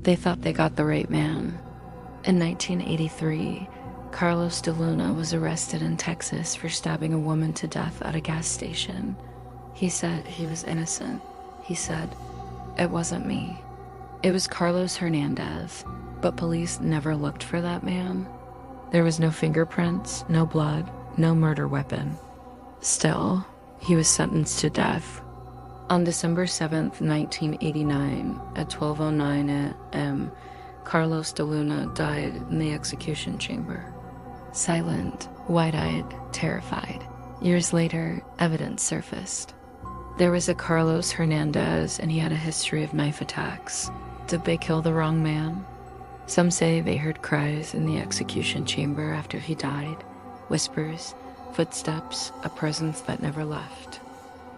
They thought they got the right man. In 1983, Carlos DeLuna was arrested in Texas for stabbing a woman to death at a gas station. He said he was innocent. He said, "It wasn't me. It was Carlos Hernandez," but police never looked for that man. There was no fingerprints, no blood, no murder weapon. Still, he was sentenced to death. On December 7th, 1989, at 12:09 a.m., Carlos DeLuna died in the execution chamber. Silent, wide-eyed, terrified. Years later, evidence surfaced. There was a Carlos Hernandez, and he had a history of knife attacks. Did they kill the wrong man? Some say they heard cries in the execution chamber after he died. Whispers, footsteps, a presence that never left.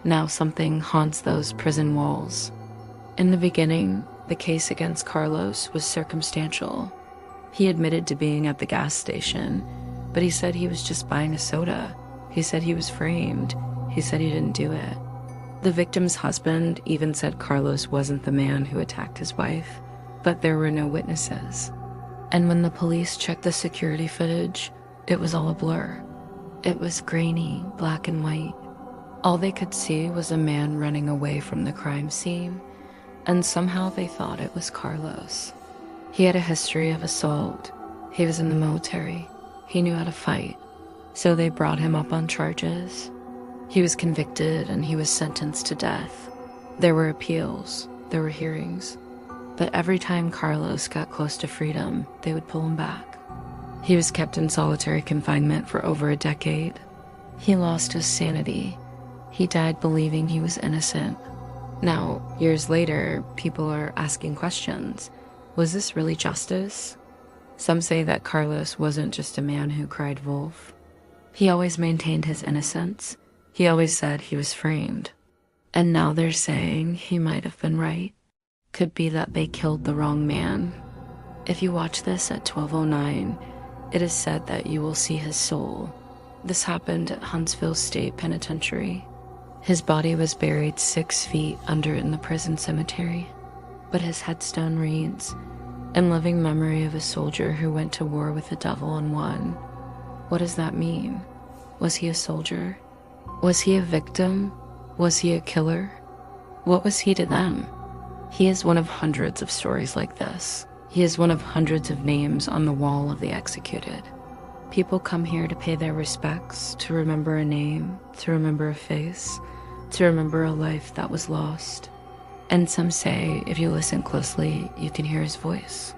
Now something haunts those prison walls. In the beginning, the case against Carlos was circumstantial. He admitted to being at the gas station, but he said he was just buying a soda. He said he was framed. He said he didn't do it. The victim's husband even said Carlos wasn't the man who attacked his wife, but there were no witnesses. And when the police checked the security footage, it was all a blur. It was grainy, black and white. All they could see was a man running away from the crime scene, and somehow they thought it was Carlos. He had a history of assault. He was in the military. He knew how to fight. So they brought him up on charges. He was convicted and he was sentenced to death. There were appeals. There were hearings. But every time Carlos got close to freedom, they would pull him back. He was kept in solitary confinement for over a decade. He lost his sanity. He died believing he was innocent. Now, years later, people are asking questions. Was this really justice? Some say that Carlos wasn't just a man who cried wolf. He always maintained his innocence. He always said he was framed. And now they're saying he might have been right. Could be that they killed the wrong man. If you watch this at 12:09, it is said that you will see his soul. This happened at Huntsville State Penitentiary. His body was buried 6 feet under in the prison cemetery, but his headstone reads, "In loving memory of a soldier who went to war with the devil and won." What does that mean? Was he a soldier? Was he a victim? Was he a killer? What was he to them? He is one of hundreds of stories like this. He is one of hundreds of names on the wall of the executed. People come here to pay their respects, to remember a name, to remember a face, to remember a life that was lost. And some say, if you listen closely, you can hear his voice.